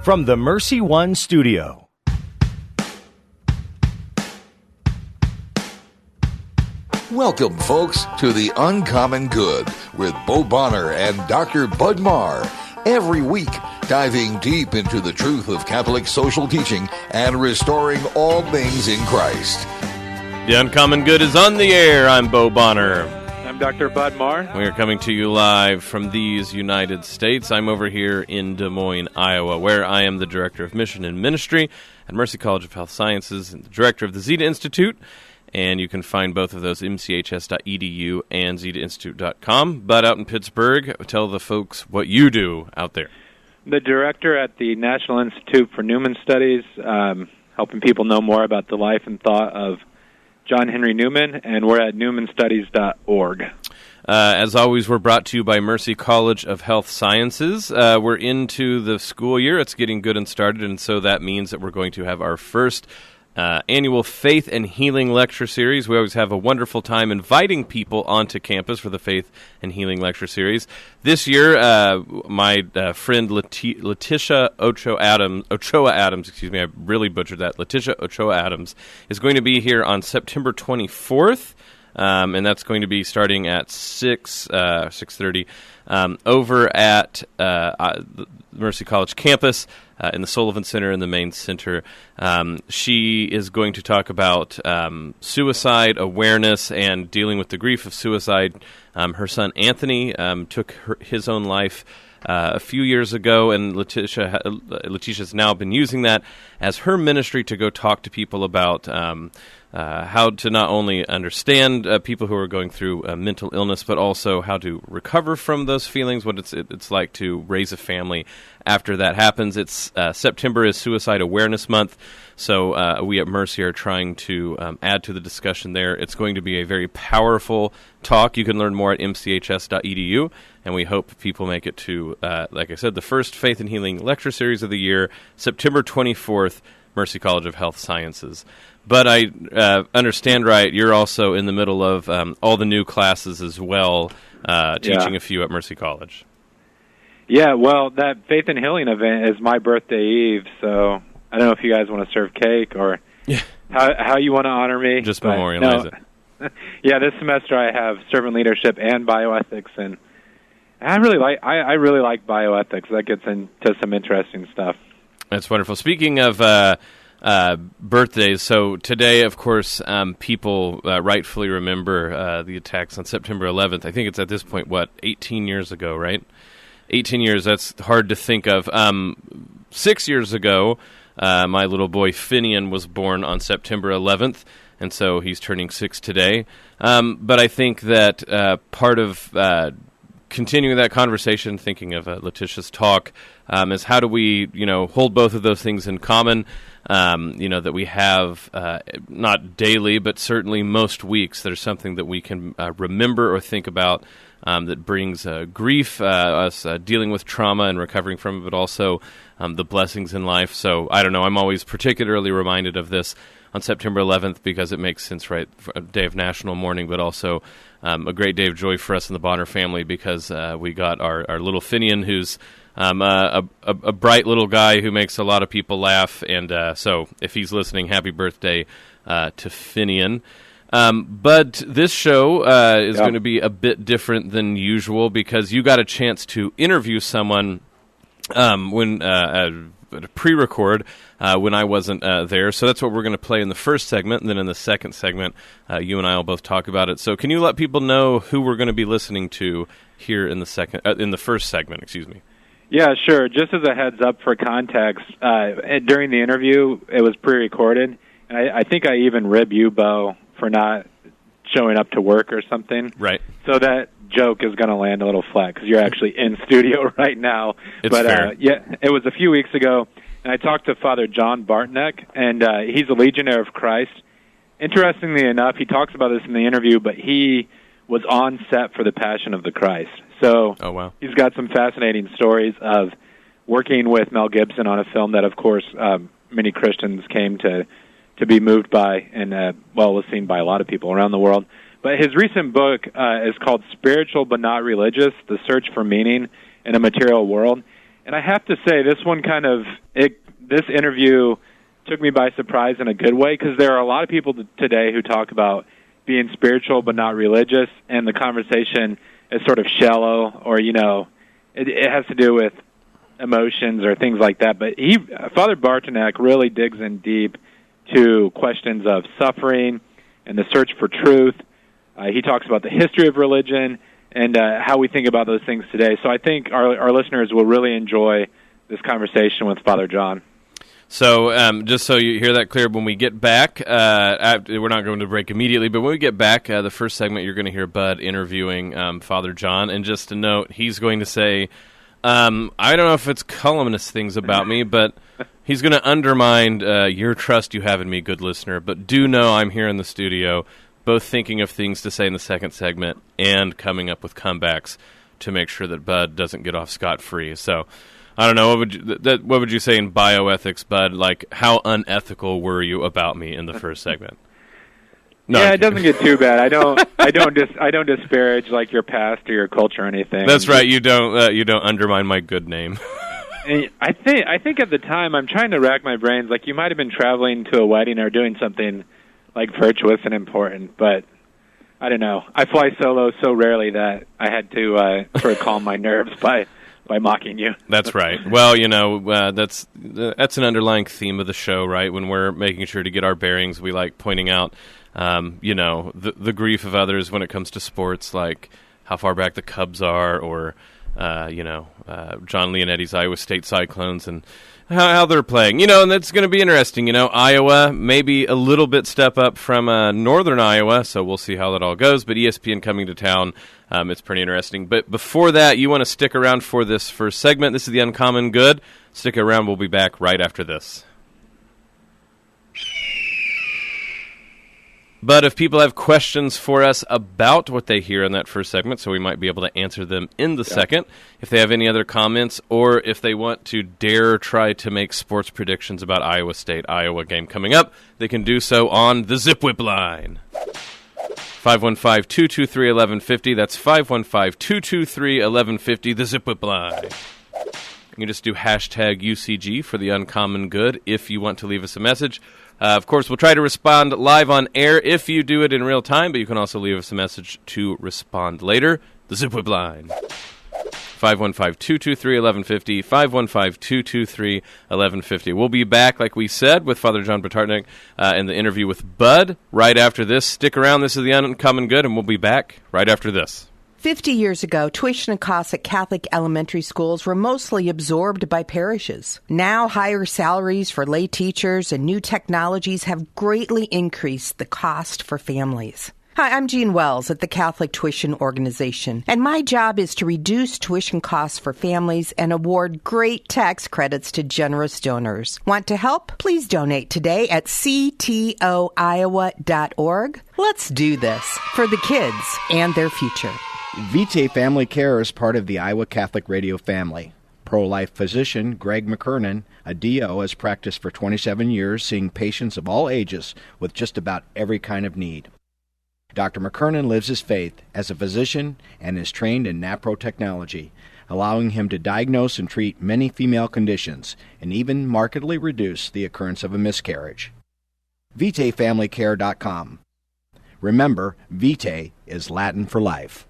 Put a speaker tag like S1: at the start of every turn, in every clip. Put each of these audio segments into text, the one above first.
S1: from the Mercy One studio.
S2: Welcome, folks, to The Uncommon Good with Bo Bonner and Dr. Bud Marr. Every week, diving deep into the truth of Catholic social teaching and restoring all things in Christ.
S3: The Uncommon Good is on the air. I'm Bo Bonner.
S4: I'm Dr. Bud Marr.
S3: We are coming to you live from these United States. I'm over here in Des Moines, Iowa, where I am the Director of Mission and Ministry at Mercy College of Health Sciences and the Director of the Zeta Institute. And you can find both of those mchs.edu and zetainstitute.com. But out in Pittsburgh, tell the folks what you do out there.
S4: The director at the National Institute for Newman Studies, helping people know more about the life and thought of John Henry Newman, and we're at newmanstudies.org.
S3: As always, we're brought to you by Mercy College of Health Sciences. We're into the school year. It's getting good and started, and so that means that we're going to have our first annual Faith and Healing Lecture Series. We always have a wonderful time inviting people onto campus for the Faith and Healing Lecture Series. This year, my friend Letitia Ochoa Adams, I really butchered that, Letitia Ochoa Adams, is going to be here on September 24th, and that's going to be starting at 6:30 over at the Mercy College campus. In the Sullivan Center in the main center. She is going to talk about suicide awareness and dealing with the grief of suicide. Her son Anthony took his own life a few years ago, and Letitia's now been using that as her ministry to go talk to people about how to not only understand people who are going through mental illness, but also how to recover from those feelings, what it's like to raise a family after that happens. It's September is Suicide Awareness Month, so we at Mercy are trying to add to the discussion there. It's going to be a very powerful talk. You can learn more at mchs.edu, and we hope people make it to, like I said, the first Faith and Healing Lecture Series of the year, September 24th, Mercy College of Health Sciences. But I understand right, you're also in the middle of all the new classes as well, teaching a few at Mercy College.
S4: Yeah, well, that Faith and Healing event is my birthday eve, so I don't know if you guys want to serve cake or how you want to honor me.
S3: Just memorialize it.
S4: Yeah, this semester I have servant leadership and bioethics, and I really like bioethics. That gets into some interesting stuff.
S3: That's wonderful. Speaking of birthdays, so today, of course, people rightfully remember the attacks on September 11th. I think it's at this point, 18 years ago, right? 18 years, that's hard to think of. 6 years ago, my little boy Finian was born on September 11th, and so he's turning 6 today. But I think that part of continuing that conversation, thinking of Letitia's talk, is how do we, hold both of those things in common, that we have, not daily, but certainly most weeks, there's something that we can remember or think about that brings grief, us dealing with trauma and recovering from it, but also the blessings in life. So, I don't know, I'm always particularly reminded of this on September 11th because it makes sense, right, for a day of national mourning, but also a great day of joy for us in the Bonner family because we got our little Finian, who's a bright little guy who makes a lot of people laugh. And so if he's listening, happy birthday to Finian. But this show is going to be a bit different than usual because you got a chance to interview someone when a pre-record when I wasn't there. So that's what we're going to play in the first segment, and then in the second segment, you and I will both talk about it. So can you let people know who we're going to be listening to here in the first segment? Excuse me.
S4: Yeah, sure. Just as a heads up for context, during the interview, it was pre-recorded, and I think I even rib you, Bo, for not showing up to work or something.
S3: Right.
S4: So that joke is going to land a little flat because you're actually in studio right now.
S3: It's fair.
S4: Yeah, it was a few weeks ago, and I talked to Father John Bartunek, and he's a Legionnaire of Christ. Interestingly enough, he talks about this in the interview, but he was on set for The Passion of the Christ. So He's got some fascinating stories of working with Mel Gibson on a film that, of course, many Christians came to be moved by and, was seen by a lot of people around the world. But his recent book is called Spiritual But Not Religious, The Search for Meaning in a Material World. And I have to say, this interview took me by surprise in a good way, because there are a lot of people today who talk about being spiritual but not religious, and the conversation is sort of shallow, or, it has to do with emotions or things like that. But Father Bartunek really digs in deep to questions of suffering and the search for truth. He talks about the history of religion and how we think about those things today. So I think our listeners will really enjoy this conversation with Father John.
S3: So just so you hear that clear, when we get back, we're not going to break immediately, but when we get back, the first segment, you're going to hear Bud interviewing Father John. And just to note, he's going to say, I don't know if it's columnist things about me, but he's going to undermine your trust you have in me, good listener. But do know I'm here in the studio, both thinking of things to say in the second segment and coming up with comebacks to make sure that Bud doesn't get off scot-free. So I don't know, what would you say in bioethics, Bud? Like, how unethical were you about me in the first segment? No,
S4: yeah, it doesn't get too bad. I don't disparage like your past or your culture or anything.
S3: That's right. You don't undermine my good name.
S4: And I think at the time, I'm trying to rack my brains. Like, you might have been traveling to a wedding or doing something like virtuous and important, but I don't know. I fly solo so rarely that I had to sort of calm my nerves by mocking you. That's
S3: right. Well, that's an underlying theme of the show, right? When we're making sure to get our bearings, we like pointing out, the grief of others when it comes to sports, like how far back the Cubs are, or John Leonetti's Iowa State Cyclones, and how they're playing. And that's going to be interesting. Iowa, maybe a little bit step up from northern Iowa, so we'll see how that all goes. But ESPN coming to town, it's pretty interesting. But before that, you want to stick around for this first segment. This is The Uncommon Good. Stick around. We'll be back right after this. But if people have questions for us about what they hear in that first segment, so we might be able to answer them in the second. If they have any other comments, or if they want to dare try to make sports predictions about Iowa State, Iowa game coming up, they can do so on the Zip Whip line. 515-223-1150. That's 515-223-1150, the Zip Whip line. You can just do hashtag UCG for The Uncommon Good if you want to leave us a message. Of course, we'll try to respond live on air if you do it in real time, but you can also leave us a message to respond later. The Zip Whip line. 515-223-1150, 515-223-1150. We'll be back, like we said, with Father John Bartunek in the interview with Bud right after this. Stick around. This is The Uncommon Good, and we'll be back right after this.
S5: 50 years ago, tuition costs at Catholic elementary schools were mostly absorbed by parishes. Now, higher salaries for lay teachers and new technologies have greatly increased the cost for families. Hi, I'm Jean Wells at the Catholic Tuition Organization, and my job is to reduce tuition costs for families and award great tax credits to generous donors. Want to help? Please donate today at ctoiowa.org. Let's do this for the kids and their future.
S6: Vitae Family Care is part of the Iowa Catholic Radio family. Pro-life physician Greg McKernan, a DO, has practiced for 27 years, seeing patients of all ages with just about every kind of need. Dr. McKernan lives his faith as a physician and is trained in NAPRO technology, allowing him to diagnose and treat many female conditions and even markedly reduce the occurrence of a miscarriage. VitaeFamilyCare.com. Remember, Vitae is Latin for life.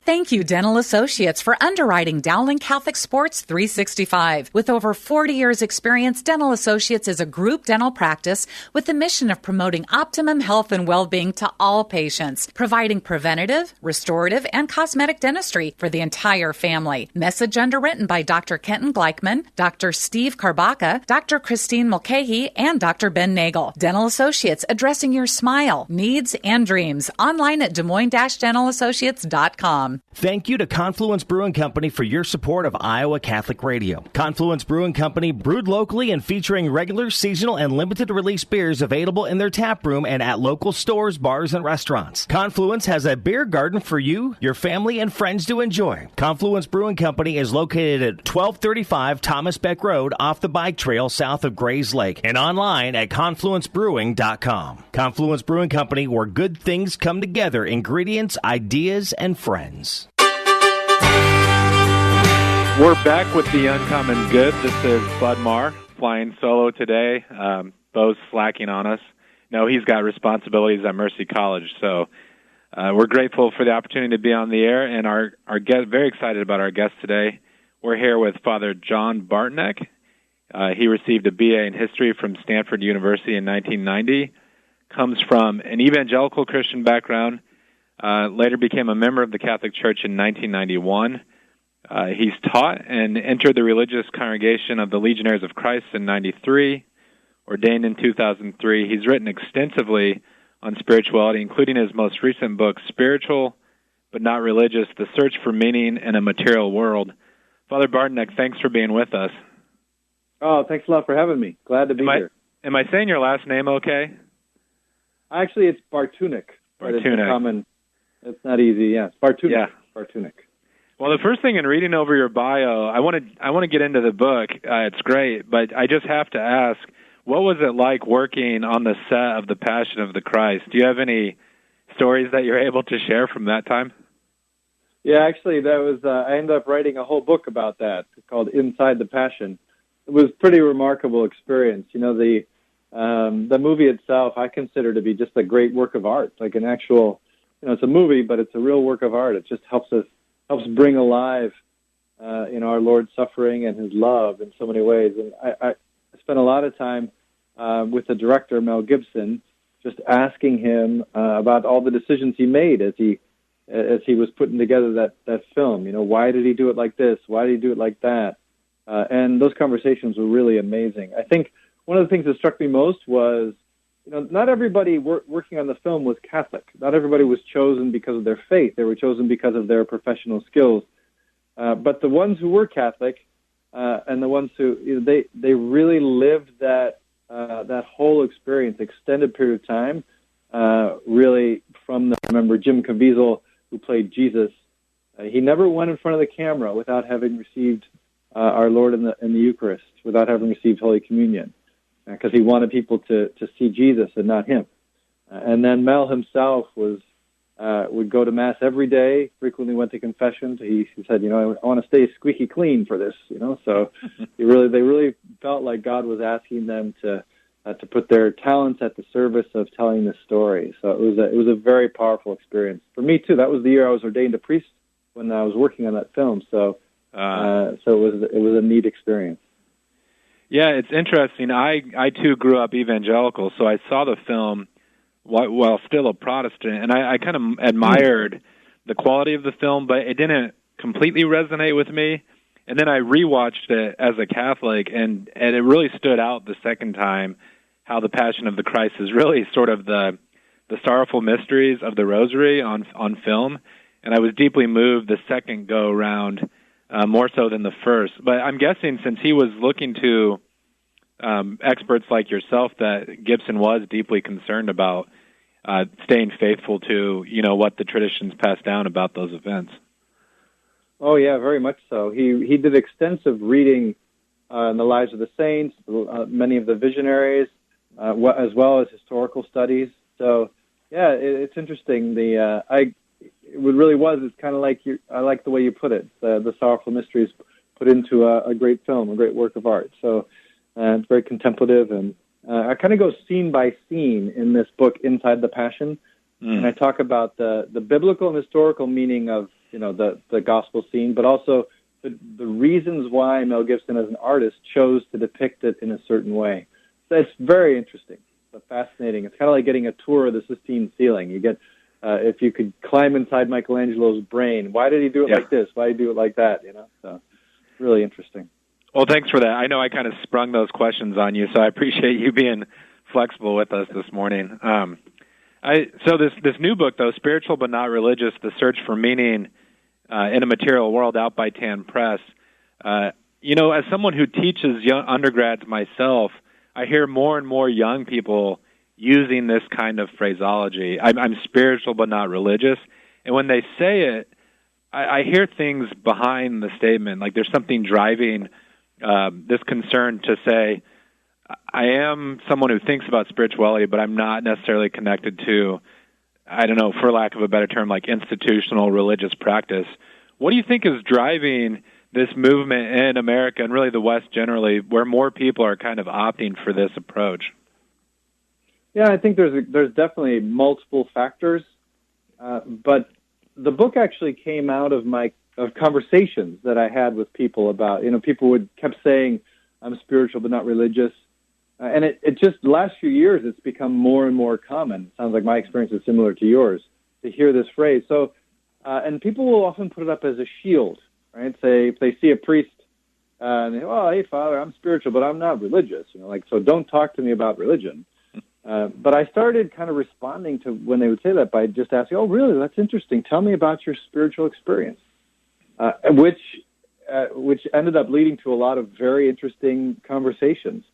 S7: Thank you, Dental Associates, for underwriting Dowling Catholic Sports 365. With over 40 years' experience, Dental Associates is a group dental practice with the mission of promoting optimum health and well-being to all patients, providing preventative, restorative, and cosmetic dentistry for the entire family. Message underwritten by Dr. Kenton Gleichman, Dr. Steve Karbaka, Dr. Christine Mulcahy, and Dr. Ben Nagel. Dental Associates, addressing your smile, needs, and dreams. Online at DesMoines-DentalAssociates.com.
S1: Thank you to Confluence Brewing Company for your support of Iowa Catholic Radio. Confluence Brewing Company, brewed locally and featuring regular, seasonal, and limited release beers available in their tap room and at local stores, bars, and restaurants. Confluence has a beer garden for you, your family, and friends to enjoy. Confluence Brewing Company is located at 1235 Thomas Beck Road off the bike trail south of Grays Lake and online at confluencebrewing.com. Confluence Brewing Company, where good things come together, ingredients, ideas, and friends.
S4: We're back with the Uncommon Good. This is Bud Marr flying solo today. Bo's slacking on us. No, he's got responsibilities at Mercy College, so we're grateful for the opportunity to be on the air, and our guest, very excited about our guest today. We're here with Father John Bartunek. He received a BA in history from Stanford University in 1990, comes from an evangelical Christian background, later became a member of the Catholic Church in 1991. He's taught and entered the religious congregation of the Legionnaires of Christ in 93, ordained in 2003. He's written extensively on spirituality, including his most recent book, Spiritual But Not Religious, The Search for Meaning in a Material World. Father Bartunek, thanks for being with us.
S8: Oh, thanks a lot for having me. Glad to be here.
S4: Am I saying your last name okay?
S8: Actually, it's Bartunek.
S4: Bartunek.
S8: It's not easy, yeah. It's Bartunek.
S4: Yeah.
S8: Bartunek.
S4: Well, the first thing in reading over your bio, I want to get into the book. It's great, but I just have to ask, what was it like working on the set of The Passion of the Christ? Do you have any stories that you're able to share from that time?
S8: Yeah, actually, that was. I ended up writing a whole book about that called Inside the Passion. It was a pretty remarkable experience. You know, the movie itself, I consider to be just a great work of art, like an actual. You know, it's a movie, but it's a real work of art. It just helps bring alive, our Lord's suffering and His love in so many ways. And I spent a lot of time with the director, Mel Gibson, just asking him about all the decisions he made as he was putting together that film. You know, why did he do it like this? Why did he do it like that? And those conversations were really amazing. I think one of the things that struck me most was, you know, not everybody working on the film was Catholic. Not everybody was chosen because of their faith. They were chosen because of their professional skills. But the ones who were Catholic and the ones who, you know, they really lived that whole experience, extended period of time, really from remember Jim Caviezel, who played Jesus. He never went in front of the camera without having received our Lord in the Eucharist, without having received Holy Communion, because he wanted people to see Jesus and not him. And then Mel himself would go to Mass every day, frequently went to confession. He said, you know, I want to stay squeaky clean for this, you know. So they really felt like God was asking them to put their talents at the service of telling this story. So it was a very powerful experience. For me, too, that was the year I was ordained a priest when I was working on that film. So it was a neat experience.
S4: Yeah, it's interesting. I too grew up evangelical, so I saw the film while still a Protestant, and I kind of admired the quality of the film, but it didn't completely resonate with me. And then I rewatched it as a Catholic, and it really stood out the second time how the Passion of the Christ is really sort of the sorrowful mysteries of the Rosary on film. And I was deeply moved the second go around, more so than the first. But I'm guessing since he was looking to experts like yourself, that Gibson was deeply concerned about staying faithful to, you know, what the traditions passed down about those events.
S8: Oh yeah, very much so. He did extensive reading in the lives of the saints, many of the visionaries, as well as historical studies. So yeah, it's interesting. It's kind of like I like the way you put it. The sorrowful mysteries put into a great film, a great work of art. So it's very contemplative, and I kind of go scene by scene in this book, Inside the Passion, and I talk about the biblical and historical meaning of, you know, the gospel scene, but also the reasons why Mel Gibson, as an artist, chose to depict it in a certain way. So it's very interesting, but fascinating. It's kind of like getting a tour of the Sistine ceiling. You get, if you could climb inside Michelangelo's brain, why did he do it like this? Why did he do it like that? You know, so it's really interesting.
S4: Well, thanks for that. I know I kind of sprung those questions on you, so I appreciate you being flexible with us this morning. So this new book, though, Spiritual But Not Religious, The Search for Meaning in a Material World, out by Tan Press. You know, as someone who teaches young undergrads myself, I hear more and more young people using this kind of phraseology. I'm spiritual but not religious. And when they say it, I hear things behind the statement, like there's something driving this concern to say, I am someone who thinks about spirituality, but I'm not necessarily connected to, I don't know, for lack of a better term, like institutional religious practice. What do you think is driving this movement in America and really the West generally, where more people are kind of opting for this approach?
S8: Yeah, I think there's definitely multiple factors, but the book actually came out of conversations that I had with people about, people kept saying, I'm spiritual but not religious. And it just, the last few years, it's become more and more common. Sounds like my experience is similar to yours, to hear this phrase. So, and people will often put it up as a shield, right? Say, if they see a priest, and they, oh, hey, Father, I'm spiritual, but I'm not religious. So don't talk to me about religion. But I started kind of responding to when they would say that by just asking, oh, really, that's interesting. Tell me about your spiritual experience, which ended up leading to a lot of very interesting conversations.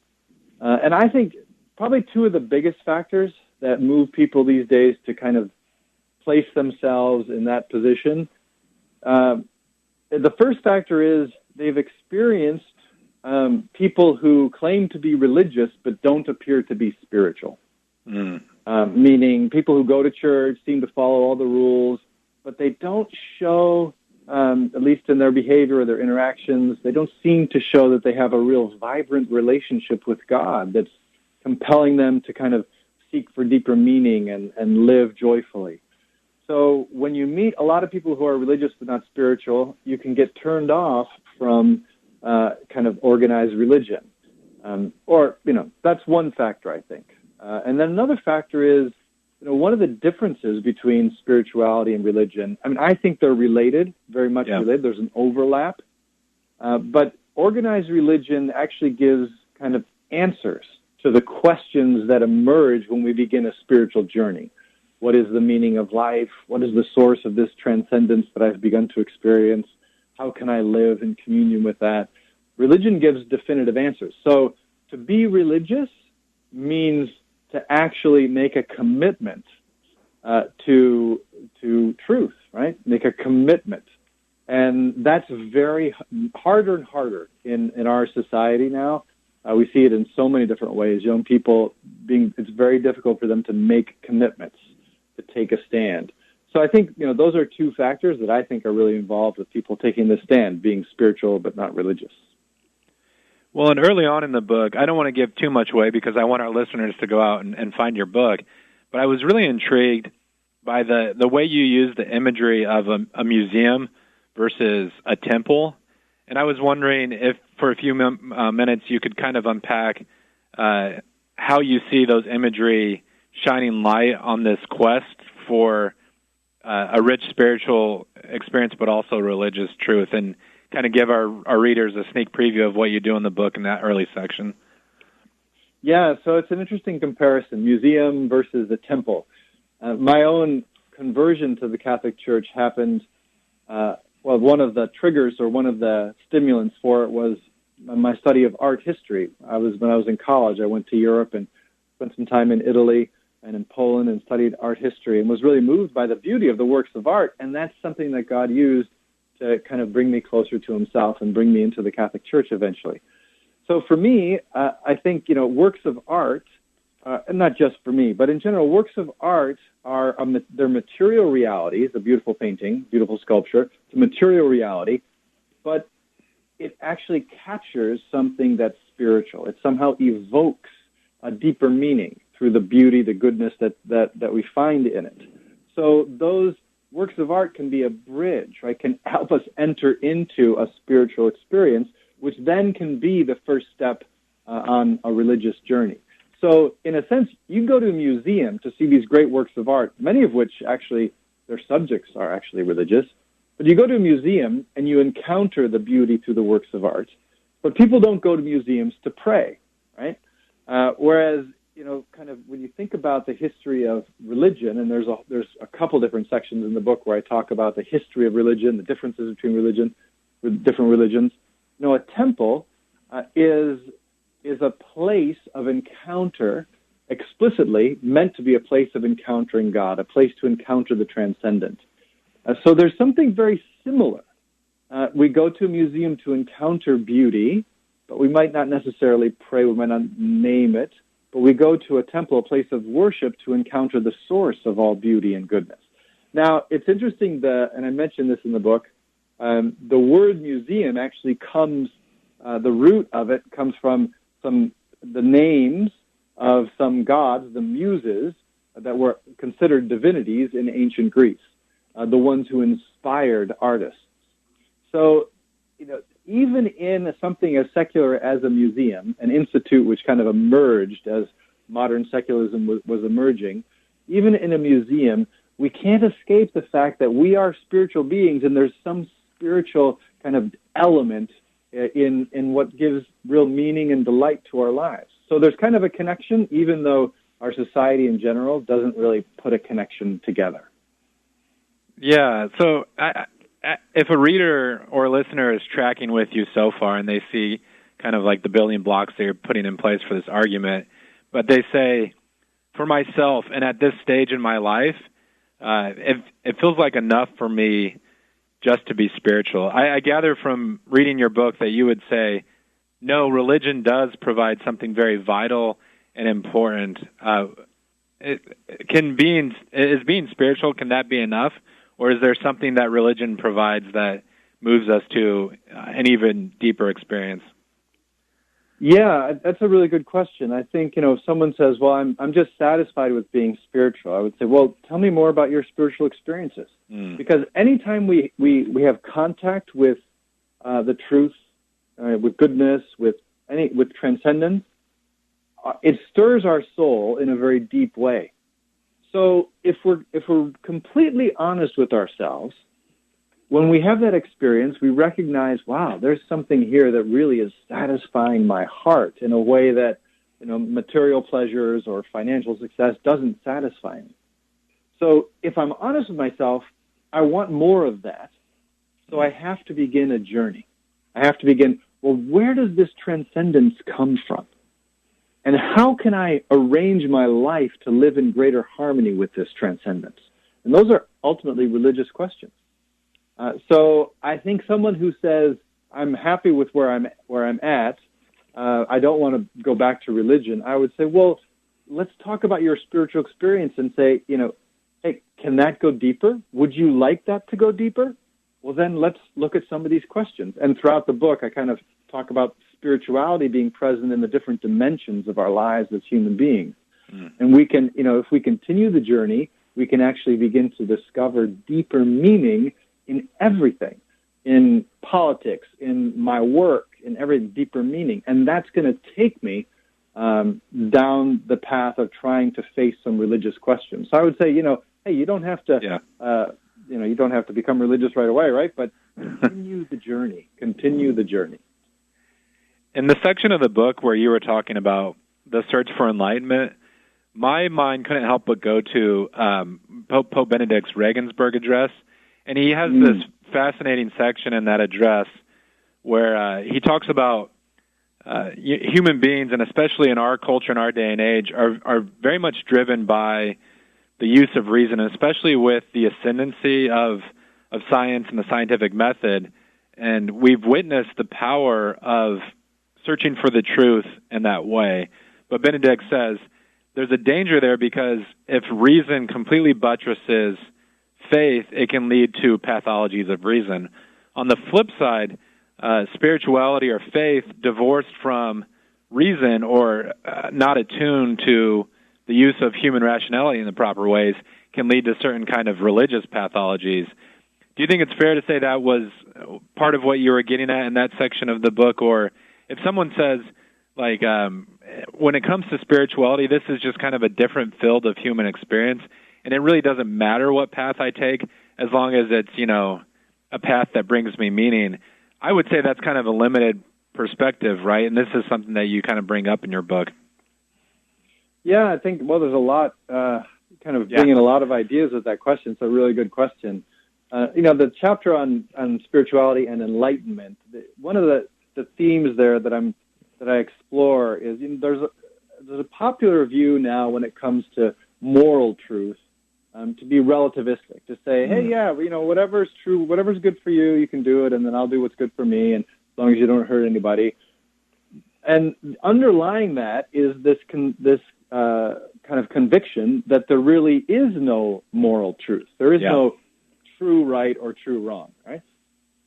S8: And I think probably two of the biggest factors that move people these days to kind of place themselves in that position, the first factor is they've experienced people who claim to be religious but don't appear to be spiritual. Meaning people who go to church, seem to follow all the rules, but they don't show, at least in their behavior or their interactions, they don't seem to show that they have a real vibrant relationship with God that's compelling them to kind of seek for deeper meaning and live joyfully. So when you meet a lot of people who are religious but not spiritual, you can get turned off from kind of organized religion. That's one factor, I think. And then another factor is, one of the differences between spirituality and religion, I think they're related, very much related. There's an overlap. But organized religion actually gives kind of answers to the questions that emerge when we begin a spiritual journey. What is the meaning of life? What is the source of this transcendence that I've begun to experience? How can I live in communion with that? Religion gives definitive answers. So to be religious means to actually make a commitment to truth, right? Make a commitment. And that's very harder and harder in our society now. We see it in so many different ways. Young people it's very difficult for them to make commitments, to take a stand. So I think, those are two factors that I think are really involved with people taking the stand, being spiritual but not religious.
S4: Well, and early on in the book, I don't want to give too much away because I want our listeners to go out and find your book, but I was really intrigued by the way you use the imagery of a museum versus a temple. And I was wondering if for a few minutes you could kind of unpack how you see those imagery shining light on this quest for a rich spiritual experience but also religious truth, and kind of give our readers a sneak preview of what you do in the book in that early section.
S8: Yeah, so it's an interesting comparison, museum versus a temple. My own conversion to the Catholic Church happened, one of the triggers or one of the stimulants for it was my study of art history. When I was in college, I went to Europe and spent some time in Italy and in Poland and studied art history and was really moved by the beauty of the works of art, and that's something that God used to kind of bring me closer to himself and bring me into the Catholic Church eventually. So for me, I think, works of art, and not just for me, but in general, works of art they're material realities, a beautiful painting, beautiful sculpture, it's a material reality, but it actually captures something that's spiritual. It somehow evokes a deeper meaning through the beauty, the goodness that we find in it. So those works of art can be a bridge, right? Can help us enter into a spiritual experience, which then can be the first step on a religious journey. So in a sense, you can go to a museum to see these great works of art, many of which actually, their subjects are actually religious. But you go to a museum and you encounter the beauty through the works of art. But people don't go to museums to pray, right? Whereas, kind of when you think about the history of religion, and there's a couple different sections in the book where I talk about the history of religion, the differences between different religions. A temple is a place of encounter, explicitly meant to be a place of encountering God, a place to encounter the transcendent. So there's something very similar. We go to a museum to encounter beauty, but we might not necessarily pray, we might not name it, but we go to a temple, a place of worship, to encounter the source of all beauty and goodness. Now, it's interesting and I mentioned this in the book, The word museum actually comes, the root of it comes from the names of some gods, the muses, that were considered divinities in ancient Greece, the ones who inspired artists. So, even in something as secular as a museum, an institute which kind of emerged as modern secularism was emerging, even in a museum, we can't escape the fact that we are spiritual beings, and there's some spiritual kind of element in what gives real meaning and delight to our lives. So there's kind of a connection, even though our society in general doesn't really put a connection together.
S4: Yeah, so if a reader or a listener is tracking with you so far and they see kind of like the building blocks that you're putting in place for this argument, but they say, for myself and at this stage in my life, it feels like enough for me just to be spiritual. I gather from reading your book that you would say, no, religion does provide something very vital and important. Is being spiritual, can that be enough? Or is there something that religion provides that moves us to an even deeper experience?
S8: Yeah, that's a really good question. I think, if someone says, well, I'm just satisfied with being spiritual, I would say, well, tell me more about your spiritual experiences. Because anytime we have contact with the truth, with goodness, with transcendence, it stirs our soul in a very deep way. So if we're completely honest with ourselves, when we have that experience, we recognize, wow, there's something here that really is satisfying my heart in a way that, material pleasures or financial success doesn't satisfy me. So if I'm honest with myself, I want more of that. So I have to begin a journey. I have to begin, well, where does this transcendence come from? And how can I arrange my life to live in greater harmony with this transcendence? And those are ultimately religious questions. So I think someone who says, I'm happy with where I'm at, I don't want to go back to religion, I would say, well, let's talk about your spiritual experience and say, hey, can that go deeper? Would you like that to go deeper? Well, then let's look at some of these questions. And throughout the book, I kind of talk about spirituality being present in the different dimensions of our lives as human beings. And we can, if we continue the journey, we can actually begin to discover deeper meaning in everything, in politics, in my work, in every deeper meaning. And that's going to take me down the path of trying to face some religious questions. So I would say, hey, you don't have to, you don't have to become religious right away, right? But continue the journey. Continue the journey.
S4: In the section of the book where you were talking about the search for enlightenment, my mind couldn't help but go to Pope Benedict's Regensburg address, and he has this fascinating section in that address where he talks about human beings, and especially in our culture and our day and age, are very much driven by the use of reason, and especially with the ascendancy of science and the scientific method. And we've witnessed the power of searching for the truth in that way. But Benedict says there's a danger there because if reason completely buttresses faith, it can lead to pathologies of reason. On the flip side, spirituality or faith divorced from reason or not attuned to the use of human rationality in the proper ways can lead to certain kind of religious pathologies. Do you think it's fair to say that was part of what you were getting at in that section of the book? Or if someone says, like, when it comes to spirituality, this is just kind of a different field of human experience, and it really doesn't matter what path I take as long as it's, a path that brings me meaning, I would say that's kind of a limited perspective, right? And this is something that you kind of bring up in your book.
S8: Yeah, I think, there's a lot, bringing a lot of ideas with that question. It's a really good question. The chapter on spirituality and enlightenment, one of the themes there that I explore is there's a popular view now when it comes to moral truth to be relativistic, to say, hey, whatever's true, whatever's good for you, you can do it, and then I'll do what's good for me, and as long as you don't hurt anybody. And underlying that is this kind of conviction that there really is no moral truth. There is no true right or true wrong, right?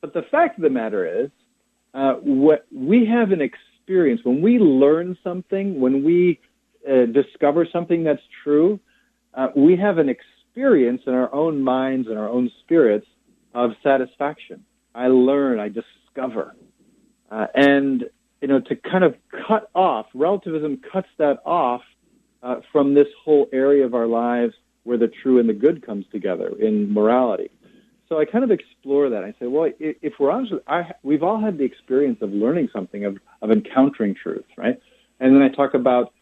S8: But the fact of the matter is, what we have an experience when we learn something, when we discover something that's true, we have an experience in our own minds and our own spirits of satisfaction. I learn, I discover. And, to kind of cut off, relativism cuts that off from this whole area of our lives where the true and the good comes together in morality. So I kind of explore that. I say, well, if we're honest, we've all had the experience of learning something, of encountering truth, right? And then I talk about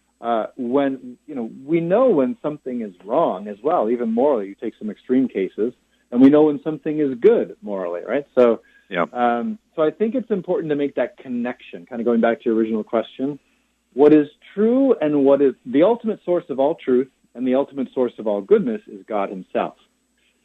S8: when, we know when something is wrong as well, even morally. You take some extreme cases, and we know when something is good morally, right? So, so I think it's important to make that connection, kind of going back to your original question. What is true and what is the ultimate source of all truth and the ultimate source of all goodness is God himself.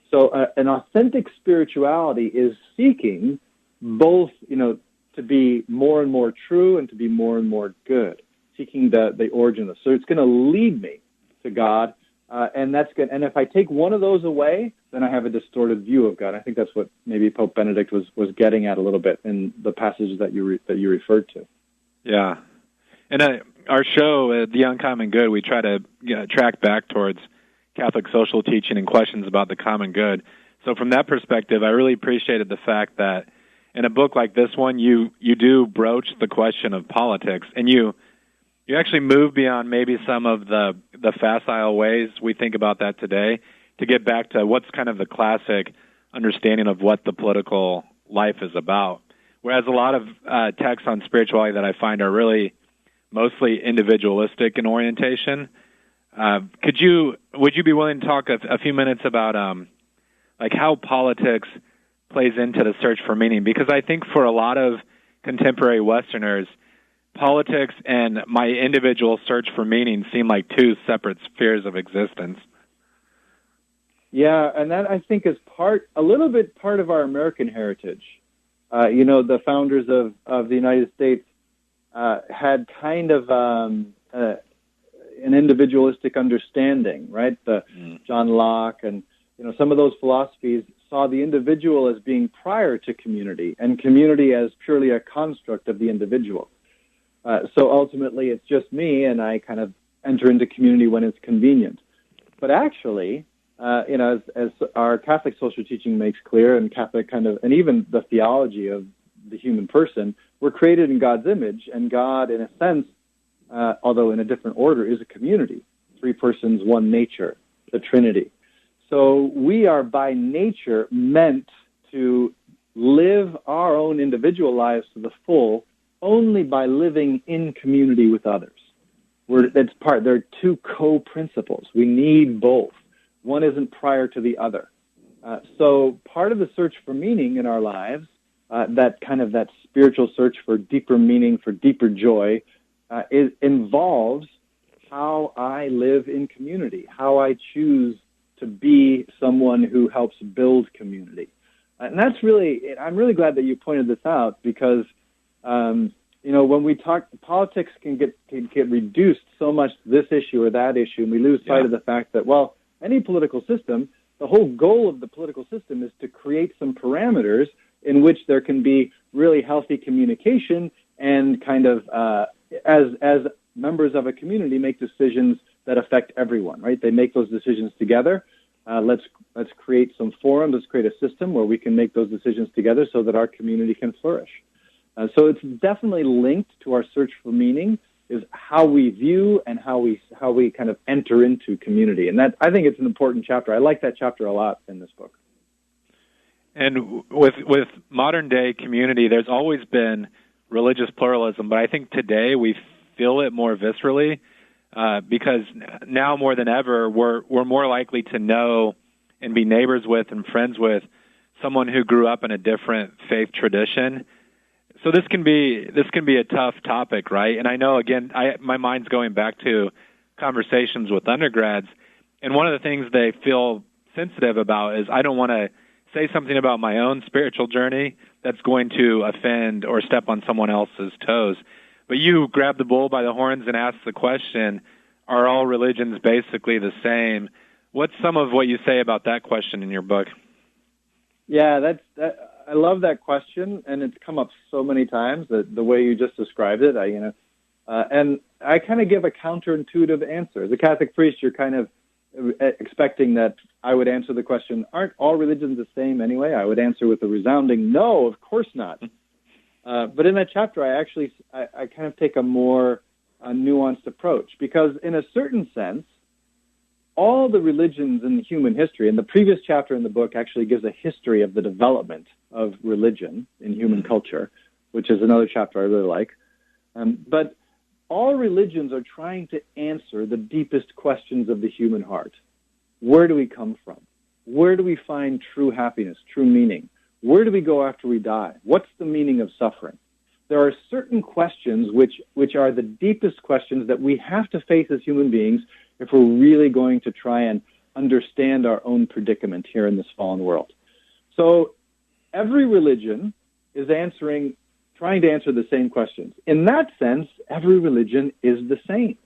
S8: So an authentic spirituality is seeking both, to be more and more true and to be more and more good, seeking the origin of. So it's going to lead me to God, and that's good. And if I take one of those away, then I have a distorted view of God. I think that's what maybe Pope Benedict was getting at a little bit in the passages that you referred to.
S4: Yeah, and our show, The Uncommon Good, we try to track back towards Catholic social teaching and questions about the common good. So from that perspective, I really appreciated the fact that in a book like this one, you do broach the question of politics, and you actually move beyond maybe some of the facile ways we think about that today to get back to what's kind of the classic understanding of what the political life is about. Whereas a lot of texts on spirituality that I find are really mostly individualistic in orientation. Would you be willing to talk a few minutes about how politics plays into the search for meaning? Because I think for a lot of contemporary Westerners, politics and my individual search for meaning seem like two separate spheres of existence.
S8: Yeah, and that I think is a little bit part of our American heritage. The founders of the United States had kind of an individualistic understanding, right? John Locke and some of those philosophies saw the individual as being prior to community, and community as purely a construct of the individual. So ultimately, it's just me, and I kind of enter into community when it's convenient. But actually, as our Catholic social teaching makes clear, and Catholic and even the theology of the human person, we're created in God's image, and God, in a sense, although in a different order, is a community. 3 persons, 1 nature, the Trinity. So we are by nature meant to live our own individual lives to the full only by living in community with others. There are 2 co-principles. We need both. One isn't prior to the other. So part of the search for meaning in our lives, that spiritual search for deeper meaning, for deeper joy, involves how I live in community, how I choose to be someone who helps build community. And that's really, I'm really glad that you pointed this out, because, when we talk, politics can get reduced so much to this issue or that issue, and we lose sight of the fact that, any political system, the whole goal of the political system is to create some parameters in which there can be really healthy communication and kind of, as members of a community, make decisions that affect everyone, right? They make those decisions together. Let's create some forum. Let's create a system where we can make those decisions together so that our community can flourish. So it's definitely linked to our search for meaning, is how we view and how we kind of enter into community. And that, I think it's an important chapter. I like that chapter a lot in this book.
S4: And with modern day community, there's always been religious pluralism, but I think today we feel it more viscerally because now more than ever we're more likely to know and be neighbors with and friends with someone who grew up in a different faith tradition. So this can be a tough topic, right? And I know, again, my mind's going back to conversations with undergrads, and one of the things they feel sensitive about is I don't want to say something about my own spiritual journey that's going to offend or step on someone else's toes. But you grab the bull by the horns and ask the question, are all religions basically the same? What's some of what you say about that question in your book?
S8: Yeah, I love that question, and it's come up so many times, the way you just described it. And I kind of give a counterintuitive answer. As a Catholic priest, you're kind of expecting that I would answer the question, aren't all religions the same anyway? I would answer with a resounding no, of course not. But in that chapter, I kind of take a more nuanced approach, because in a certain sense, all the religions in human history, and the previous chapter in the book actually gives a history of the development of religion in human culture, which is another chapter I really like. But all religions are trying to answer the deepest questions of the human heart. Where do we come from? Where do we find true happiness, true meaning? Where do we go after we die? What's the meaning of suffering? There are certain questions which are the deepest questions that we have to face as human beings if we're really going to try and understand our own predicament here in this fallen world. So every religion is trying to answer the same questions. In that sense, every religion is the same.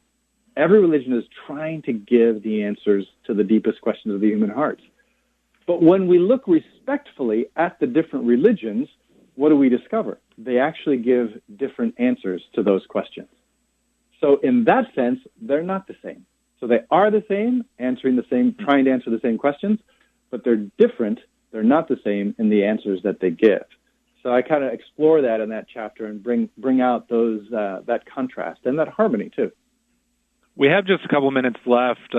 S8: Every religion is trying to give the answers to the deepest questions of the human heart. But when we look respectfully at the different religions, what do we discover? They actually give different answers to those questions. So in that sense, they're not the same. So they are the same, trying to answer the same questions, but they're different. They're not the same in the answers that they give. So I kind of explore that in that chapter and bring out that contrast and that harmony too.
S4: We have just a couple minutes left.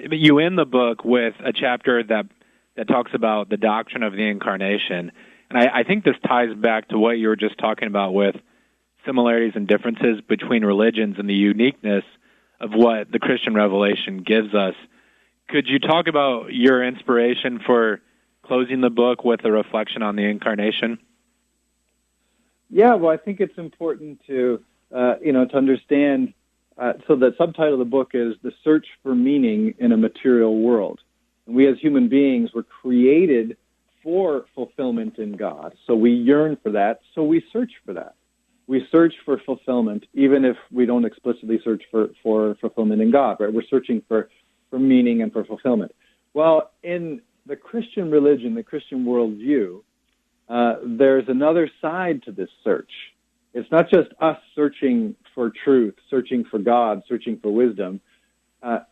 S4: You end the book with a chapter that talks about the doctrine of the Incarnation. And I think this ties back to what you were just talking about with similarities and differences between religions and the uniqueness of what the Christian revelation gives us. Could you talk about your inspiration for closing the book with a reflection on the Incarnation?
S8: Yeah, well, I think it's important to understand. So the subtitle of the book is The Search for Meaning in a Material World. And we as human beings were created for fulfillment in God. So we yearn for that, so we search for that. We search for fulfillment, even if we don't explicitly search for fulfillment in God, right? We're searching for meaning and for fulfillment. Well, in the Christian religion, the Christian worldview, there's another side to this search. It's not just us searching for truth, searching for God, searching for wisdom.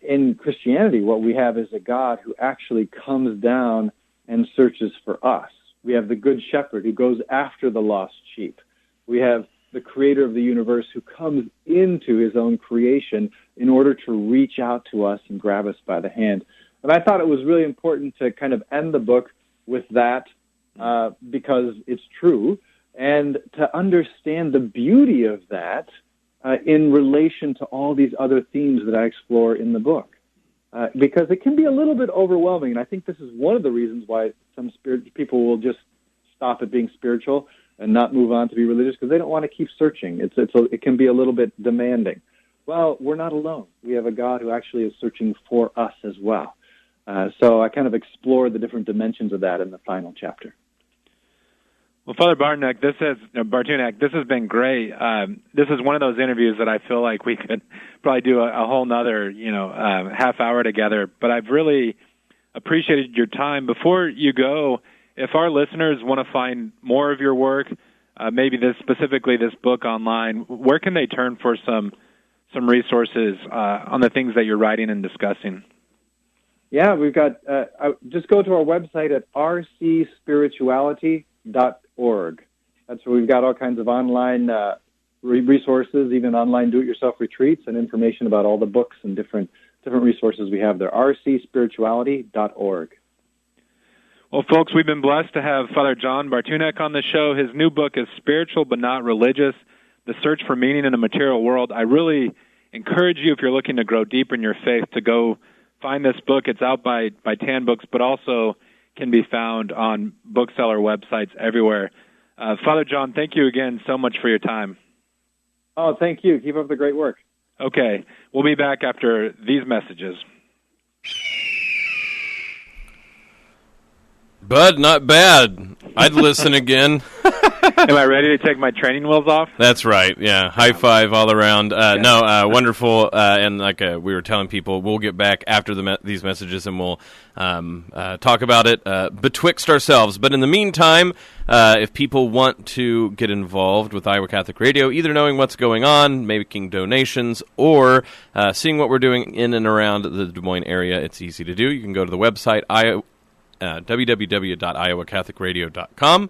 S8: In Christianity, what we have is a God who actually comes down and searches for us. We have the Good Shepherd who goes after the lost sheep. We have the creator of the universe who comes into his own creation in order to reach out to us and grab us by the hand. And I thought it was really important to kind of end the book with that because it's true, and to understand the beauty of that in relation to all these other themes that I explore in the book. Because it can be a little bit overwhelming, and I think this is one of the reasons why some people will just stop at being spiritual and not move on to be religious, because they don't want to keep searching. It can be a little bit demanding. Well, we're not alone. We have a God who actually is searching for us as well. So I kind of explored the different dimensions of that in the final chapter.
S4: Well, Father Bartunek, this has been great. This is one of those interviews that I feel like we could probably do a whole nother, half hour together. But I've really appreciated your time. Before you go, if our listeners want to find more of your work, maybe specifically this book online, where can they turn for some resources on the things that you're writing and discussing?
S8: Yeah, we've got. Just go to our website at rcspirituality.org. That's where we've got all kinds of online resources, even online do-it-yourself retreats, and information about all the books and different resources we have there. rcspirituality.org.
S4: Well, folks, we've been blessed to have Father John Bartunek on the show. His new book is Spiritual But Not Religious, The Search for Meaning in a Material World. I really encourage you, if you're looking to grow deeper in your faith, to go find this book. It's out by Tan Books, but also can be found on bookseller websites everywhere. Father John, thank you again so much for your time.
S8: Oh, thank you. Keep up the great work.
S4: Okay. We'll be back after these messages.
S3: Bud, not bad. I'd listen again.
S4: Am I ready to take my training wheels off?
S3: That's right. Yeah, high five all around. Wonderful. And like we were telling people, we'll get back after these messages and we'll talk about it betwixt ourselves. But in the meantime, if people want to get involved with Iowa Catholic Radio, either knowing what's going on, making donations, or seeing what we're doing in and around the Des Moines area, it's easy to do. You can go to the website, www.iowacatholicradio.com.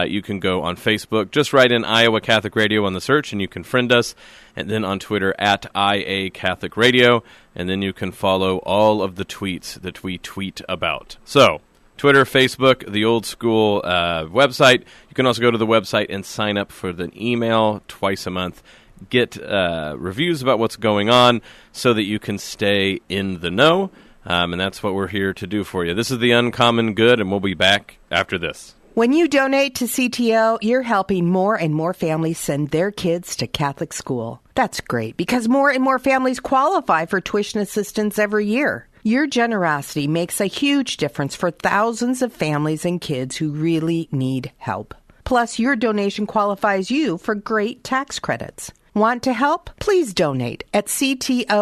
S3: You can go on Facebook. Just write in Iowa Catholic Radio on the search, and you can friend us. And then on Twitter, @IA Catholic Radio. And then you can follow all of the tweets that we tweet about. So, Twitter, Facebook, the old school website. You can also go to the website and sign up for the email twice a month. Get reviews about what's going on so that you can stay in the know. And that's what we're here to do for you. This is The Uncommon Good, and we'll be back after this.
S5: When you donate to CTO, you're helping more and more families send their kids to Catholic school. That's great, because more and more families qualify for tuition assistance every year. Your generosity makes a huge difference for thousands of families and kids who really need help. Plus, your donation qualifies you for great tax credits. Want to help? Please donate at ctoiowa.org.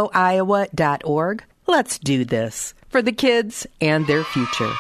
S5: Let's do this for the kids and their future.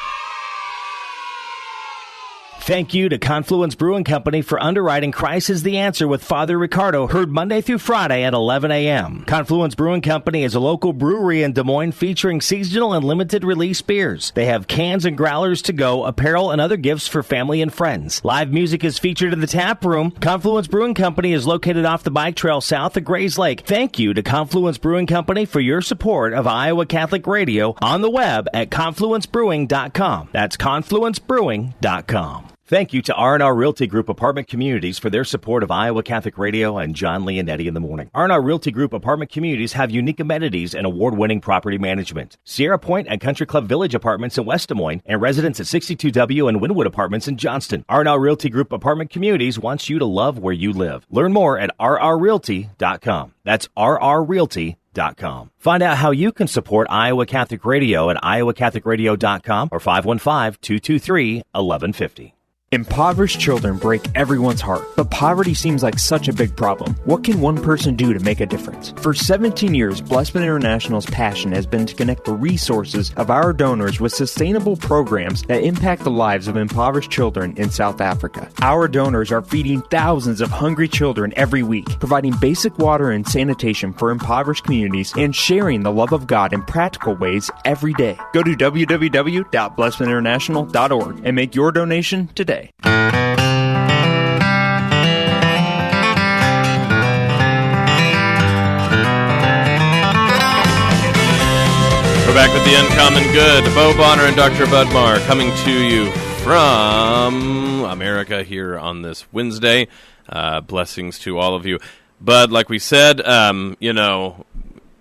S1: Thank you to Confluence Brewing Company for underwriting Christ is the Answer with Father Ricardo, heard Monday through Friday at 11 a.m. Confluence Brewing Company is a local brewery in Des Moines featuring seasonal and limited release beers. They have cans and growlers to go, apparel, and other gifts for family and friends. Live music is featured in the tap room. Confluence Brewing Company is located off the bike trail south of Grays Lake. Thank you to Confluence Brewing Company for your support of Iowa Catholic Radio on the web at confluencebrewing.com. That's confluencebrewing.com. Thank you to R&R Realty Group Apartment Communities for their support of Iowa Catholic Radio and John Leonetti in the morning. R&R Realty Group Apartment Communities have unique amenities and award-winning property management. Sierra Point and Country Club Village Apartments in West Des Moines and residents at 62W and Wynwood Apartments in Johnston. R&R Realty Group Apartment Communities wants you to love where you live. Learn more at rrrealty.com. That's rrrealty.com. Find out how you can support Iowa Catholic Radio at iowacatholicradio.com or 515-223-1150.
S9: Impoverished children break everyone's heart, but poverty seems like such a big problem. What can one person do to make a difference? For 17 years, Blessman International's passion has been to connect the resources of our donors with sustainable programs that impact the lives of impoverished children in South Africa. Our donors are feeding thousands of hungry children every week, providing basic water and sanitation for impoverished communities, and sharing the love of God in practical ways every day. Go to www.blessmaninternational.org and make your donation today.
S3: We're back with The Uncommon Good. Bo Bonner and Dr. Budmar coming to you from America here on this Wednesday. Blessings to all of you. Bud, like we said,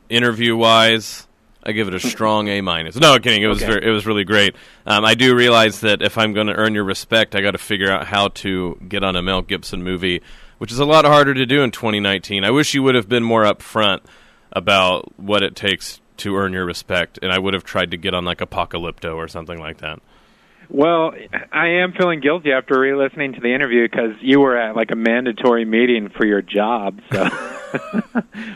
S3: interview-wise, I give it a strong A-. No, I'm kidding. It was it was really great. I do realize that if I'm going to earn your respect, I got to figure out how to get on a Mel Gibson movie, which is a lot harder to do in 2019. I wish you would have been more upfront about what it takes to earn your respect, and I would have tried to get on like Apocalypto or something like that.
S4: Well, I am feeling guilty after re-listening to the interview because you were at like a mandatory meeting for your job. So,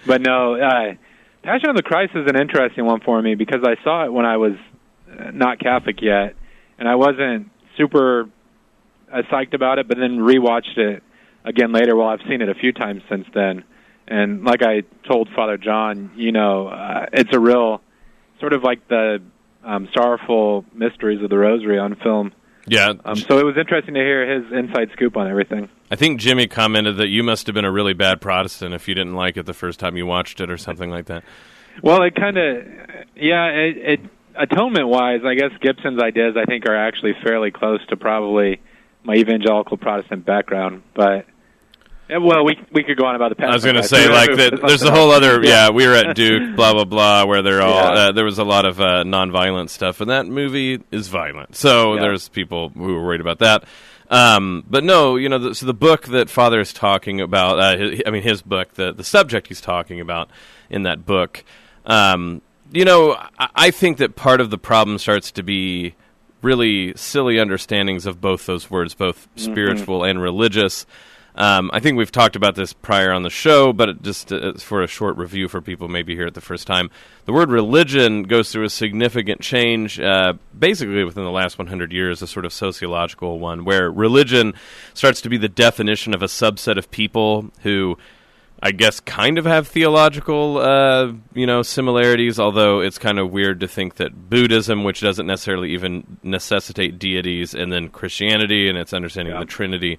S4: but no. Passion of the Christ is an interesting one for me because I saw it when I was not Catholic yet, and I wasn't super psyched about it, but then rewatched it again later. Well, I've seen it a few times since then, and like I told Father John, it's a real sort of like the sorrowful mysteries of the Rosary on film.
S3: Yeah.
S4: So it was interesting to hear his inside scoop on everything.
S3: I think Jimmy commented that you must have been a really bad Protestant if you didn't like it the first time you watched it or something like that.
S4: Well, it kind of, atonement-wise, I guess Gibson's ideas, I think, are actually fairly close to probably my evangelical Protestant background. But, well, we could go on about the past.
S3: I was going to say, there's a whole other, we were at Duke, blah, blah, blah, where they're all, there was a lot of nonviolent stuff, and that movie is violent. So there's people who were worried about that. But no, so the book that Father is talking about, his book, the subject he's talking about in that book, I think that part of the problem starts to be really silly understandings of both those words, both spiritual and religious. I think we've talked about this prior on the show, but just for a short review for people maybe here at the first time, the word religion goes through a significant change basically within the last 100 years, a sort of sociological one, where religion starts to be the definition of a subset of people who, I guess, kind of have theological, similarities, although it's kind of weird to think that Buddhism, which doesn't necessarily even necessitate deities, and then Christianity and its understanding of the Trinity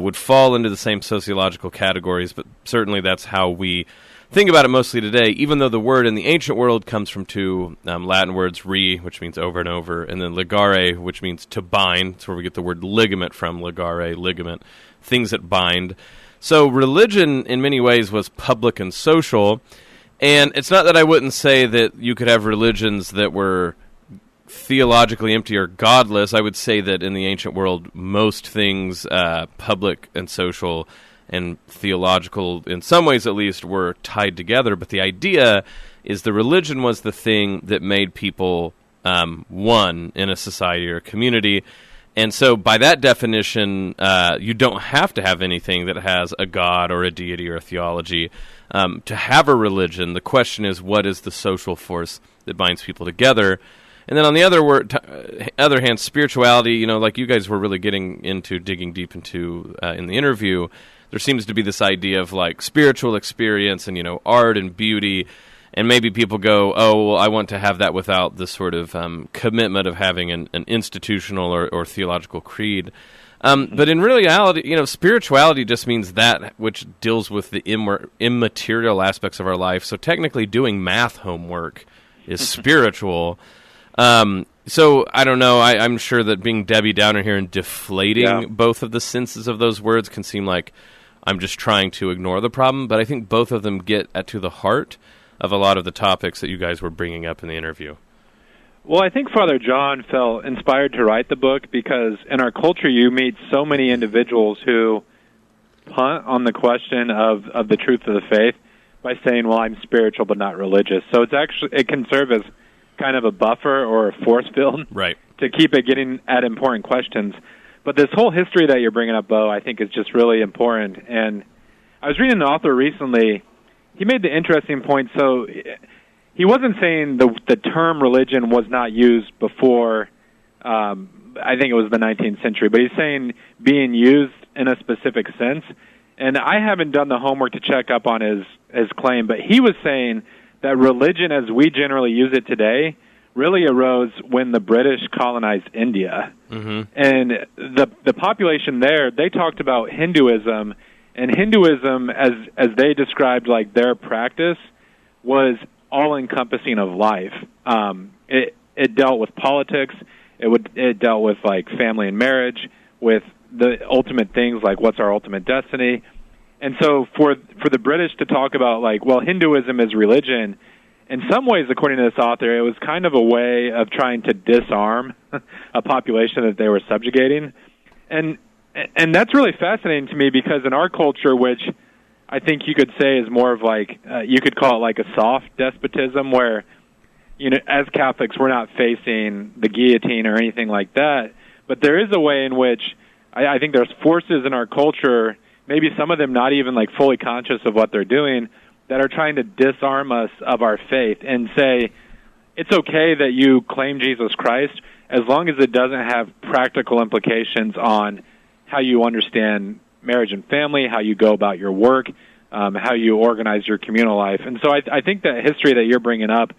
S3: would fall into the same sociological categories, but certainly that's how we think about it mostly today, even though the word in the ancient world comes from two Latin words, re, which means over and over, and then ligare, which means to bind. That's where we get the word ligament from, ligare, ligament, things that bind. So religion, in many ways, was public and social, and it's not that I wouldn't say that you could have religions that were theologically empty or godless. I would say that in the ancient world, most things, public and social and theological, in some ways at least, were tied together. But the idea is the religion was the thing that made people one in a society or a community. And so by that definition, you don't have to have anything that has a god or a deity or a theology to have a religion. The question is, what is the social force that binds people together? And then on the other hand, spirituality, like you guys were really digging deep into in the interview, there seems to be this idea of like spiritual experience and, art and beauty. And maybe people go, oh, well, I want to have that without the sort of commitment of having an institutional or theological creed. But in reality, spirituality just means that which deals with the immaterial aspects of our life. So technically doing math homework is spiritual. So I don't know. I'm sure that being Debbie Downer here and deflating both of the senses of those words can seem like I'm just trying to ignore the problem. But I think both of them get to the heart of a lot of the topics that you guys were bringing up in the interview.
S4: Well, I think Father John felt inspired to write the book because in our culture you meet so many individuals who punt on the question of the truth of the faith by saying, well, I'm spiritual but not religious. So it can serve as kind of a buffer or a force field to keep it getting at important questions. But this whole history that you're bringing up, Bo, I think is just really important. And I was reading an author recently. He made the interesting point. So he wasn't saying the term religion was not used before, I think it was the 19th century, but he's saying being used in a specific sense. And I haven't done the homework to check up on his claim, but he was saying that religion as we generally use it today really arose when the British colonized India. Mm-hmm. And the population there, they talked about Hinduism, and Hinduism, as they described like their practice, was all-encompassing of life. It dealt with politics, it dealt with like family and marriage, with the ultimate things like what's our ultimate destiny. And so for the British to talk about like, well, Hinduism is religion, in some ways, according to this author, it was kind of a way of trying to disarm a population that they were subjugating. And that's really fascinating to me because in our culture, which I think you could say is more of like, you could call it like a soft despotism where, as Catholics, we're not facing the guillotine or anything like that. But there is a way in which I think there's forces in our culture, maybe some of them not even like fully conscious of what they're doing, that are trying to disarm us of our faith and say, it's okay that you claim Jesus Christ as long as it doesn't have practical implications on how you understand marriage and family, how you go about your work, how you organize your communal life. And so I think that history that you're bringing up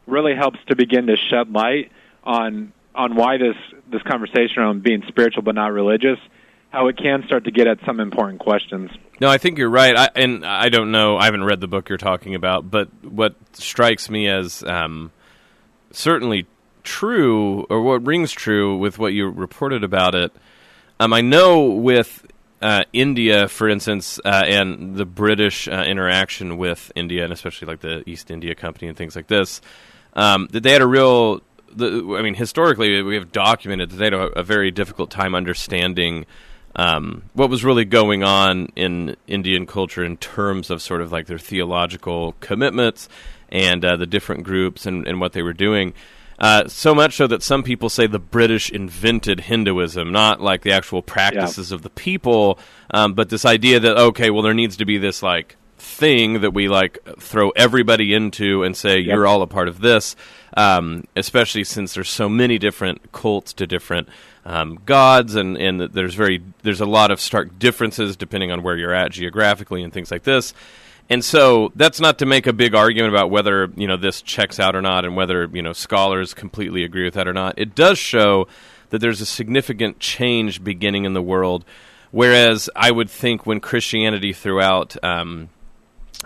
S4: really helps to begin to shed light on why this conversation around being spiritual but not religious, how it can start to get at some important questions.
S3: No, I think you're right. I don't know. I haven't read the book you're talking about, but what strikes me as certainly true, or what rings true with what you reported about it, I know with India, for instance, and the British interaction with India, and especially like the East India Company and things like this, that they had historically we have documented that they had a very difficult time understanding what was really going on in Indian culture in terms of sort of like their theological commitments and the different groups and what they were doing. So much so that some people say the British invented Hinduism, not like the actual practices of the people, but this idea that, okay, well, there needs to be this like thing that we like throw everybody into and say, you're all a part of this, especially since there's so many different cults to different gods, and there's a lot of stark differences depending on where you're at geographically and things like this. And so that's not to make a big argument about whether, this checks out or not and whether, scholars completely agree with that or not. It does show that there's a significant change beginning in the world, whereas I would think when Christianity throughout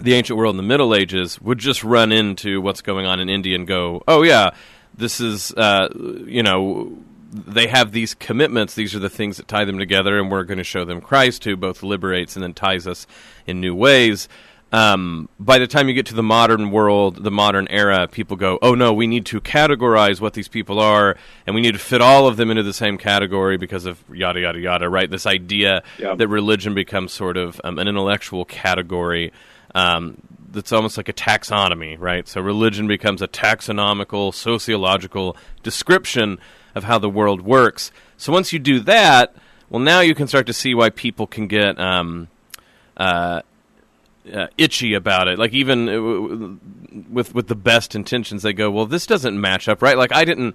S3: the ancient world in the Middle Ages would just run into what's going on in India and go, oh, yeah, this is, they have these commitments. These are the things that tie them together, and we're going to show them Christ, who both liberates and then ties us in new ways. By the time you get to the modern world, the modern era, people go, oh no, we need to categorize what these people are, and we need to fit all of them into the same category because of yada, yada, yada, right? This idea that religion becomes sort of an intellectual category that's almost like a taxonomy, right? So religion becomes a taxonomical, sociological description of how the world works. So once you do that, well, now you can start to see why people can get itchy about it. Like even with the best intentions, they go, well, this doesn't match up, right? Like I didn't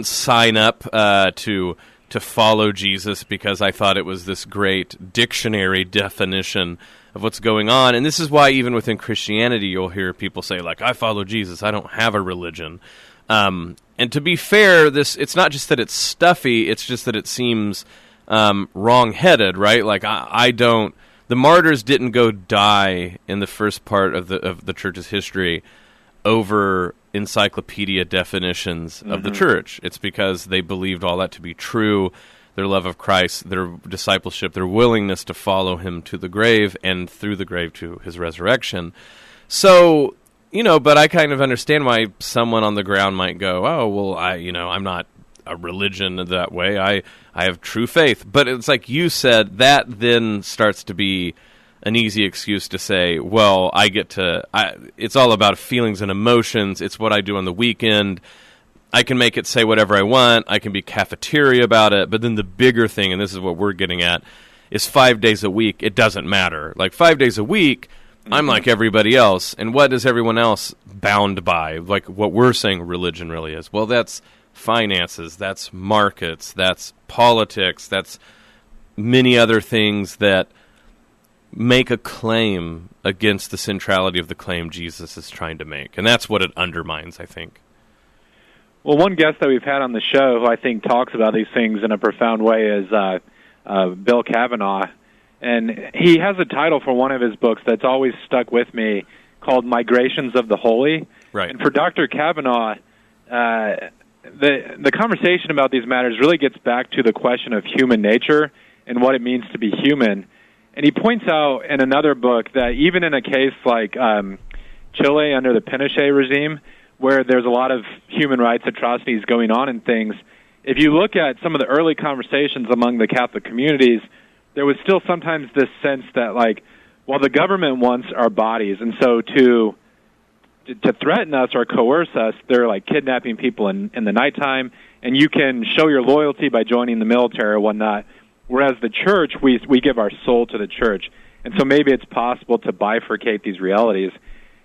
S3: sign up to follow Jesus because I thought it was this great dictionary definition of what's going on. And this is why even within Christianity, you'll hear people say, like, I follow Jesus, I don't have a religion. And to be fair, it's not just that it's stuffy, it's just that it seems wrong-headed, right? Like I don't. The martyrs didn't go die in the first part of the church's history over encyclopedia definitions of the church. It's because they believed all that to be true, their love of Christ, their discipleship, their willingness to follow him to the grave and through the grave to his resurrection. So, but I kind of understand why someone on the ground might go, oh, well, I'm not a religion that way. I have true faith. But it's like you said, that then starts to be an easy excuse to say, well, it's all about feelings and emotions. It's what I do on the weekend. I can make it say whatever I want. I can be cafeteria about it. But then the bigger thing, and this is what we're getting at, is 5 days a week. It doesn't matter. Like 5 days a week, I'm like everybody else. And what is everyone else bound by? Like what we're saying religion really is. Well, that's finances, that's markets, that's politics, that's many other things that make a claim against the centrality of the claim Jesus is trying to make. And that's what it undermines, I think.
S4: Well, one guest that we've had on the show who I think talks about these things in a profound way is Bill Kavanaugh. And he has a title for one of his books that's always stuck with me called Migrations of the Holy.
S3: Right.
S4: And for Dr. Kavanaugh, the conversation about these matters really gets back to the question of human nature and what it means to be human. And he points out in another book that even in a case like Chile under the Pinochet regime, where there's a lot of human rights atrocities going on and things, if you look at some of the early conversations among the Catholic communities, there was still sometimes this sense that, like, well, the government wants our bodies, and so to threaten us or coerce us, they're like kidnapping people in the nighttime, and you can show your loyalty by joining the military or whatnot. Whereas the church, we give our soul to the church. And so maybe it's possible to bifurcate these realities.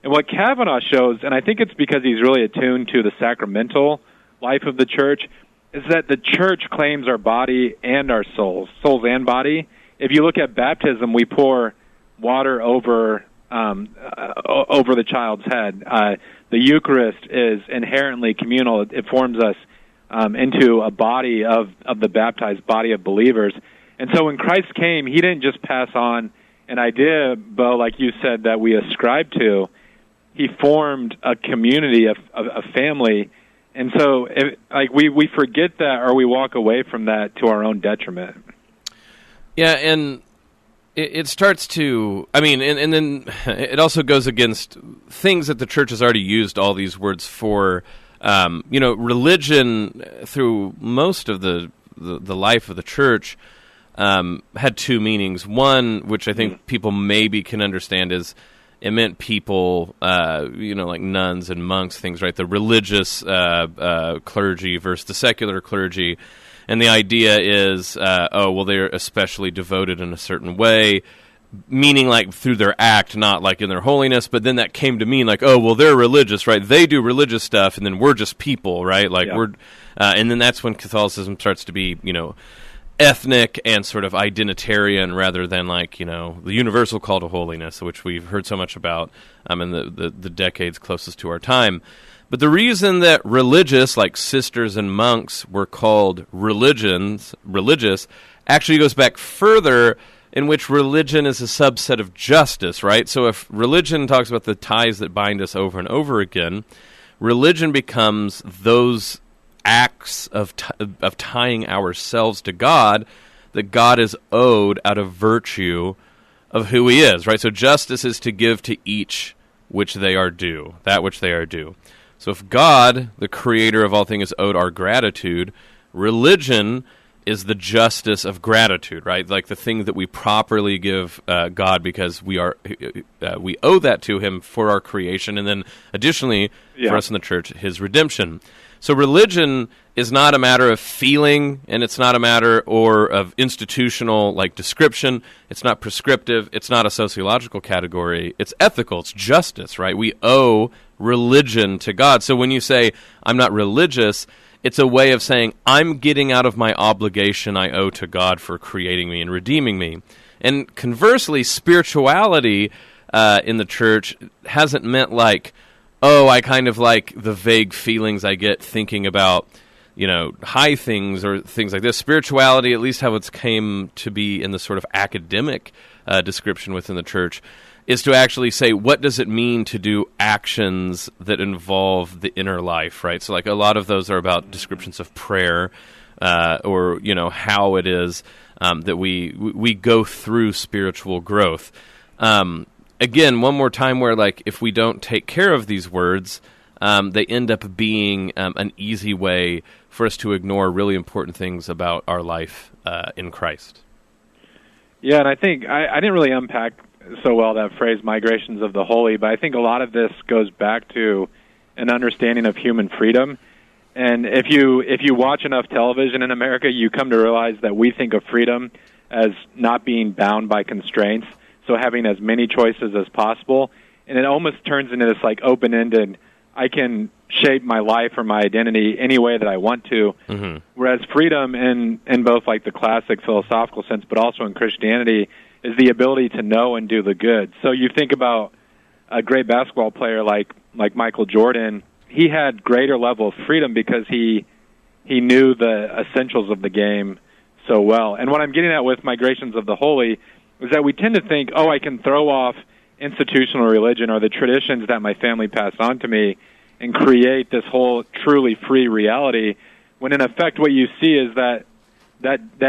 S4: And what Kavanaugh shows, and I think it's because he's really attuned to the sacramental life of the church, is that the church claims our body and our souls and body. If you look at baptism, we pour water over the child's head. The Eucharist is inherently communal. It forms us into a body of the baptized body of believers. And so when Christ came, he didn't just pass on an idea, Bo, like you said, that we ascribe to. He formed a community, a family. And so we forget that, or we walk away from that to our own detriment.
S3: Yeah, and it starts to, and then it also goes against things that the church has already used all these words for. Religion through most of the life of the church had two meanings. One, which I think people maybe can understand, is it meant people, like nuns and monks, things, right? The religious clergy versus the secular clergy. And the idea is, they're especially devoted in a certain way, meaning like through their act, not like in their holiness. But then that came to mean like, they're religious, right? They do religious stuff, and then we're just people, right? Like and then that's when Catholicism starts to be, ethnic and sort of identitarian rather than like, the universal call to holiness, which we've heard so much about in the decades closest to our time. But the reason that religious, like sisters and monks, were called religious, actually goes back further, in which religion is a subset of justice, right? So if religion talks about the ties that bind us over and over again, religion becomes those acts of tying ourselves to God that God is owed out of virtue of who he is, right? So justice is to give to each which they are due, that which they are due. So if God, the creator of all things, is owed our gratitude, religion is the justice of gratitude, right? Like the thing that we properly give God because we owe that to him for our creation, and then additionally for us in the church, his redemption. So religion is not a matter of feeling, and it's not a matter of institutional like description. It's not prescriptive. It's not a sociological category. It's ethical. It's justice, right? We owe religion to God. So when you say, I'm not religious, it's a way of saying, I'm getting out of my obligation I owe to God for creating me and redeeming me. And conversely, spirituality in the church hasn't meant like, I kind of like the vague feelings I get thinking about, high things or things like this. Spirituality, at least how it's came to be in the sort of academic description within the church, is to actually say, what does it mean to do actions that involve the inner life, right? So like a lot of those are about descriptions of prayer or, how it is that we go through spiritual growth. Again, one more time where like if we don't take care of these words, they end up being an easy way for us to ignore really important things about our life in Christ.
S4: Yeah, and I think I didn't really unpack so well that phrase, migrations of the holy, but I think a lot of this goes back to an understanding of human freedom. And if you watch enough television in America, you come to realize that we think of freedom as not being bound by constraints, so having as many choices as possible. And it almost turns into this like open-ended, I can shape my life or my identity any way that I want to. Mm-hmm. Whereas freedom in both like the classic philosophical sense, but also in Christianity, is the ability to know and do the good. So you think about a great basketball player like Michael Jordan. He had greater level of freedom because he knew the essentials of the game so well. And what I'm getting at with migrations of the holy is that we tend to think, I can throw off institutional religion or the traditions that my family passed on to me and create this whole truly free reality, when in effect what you see is that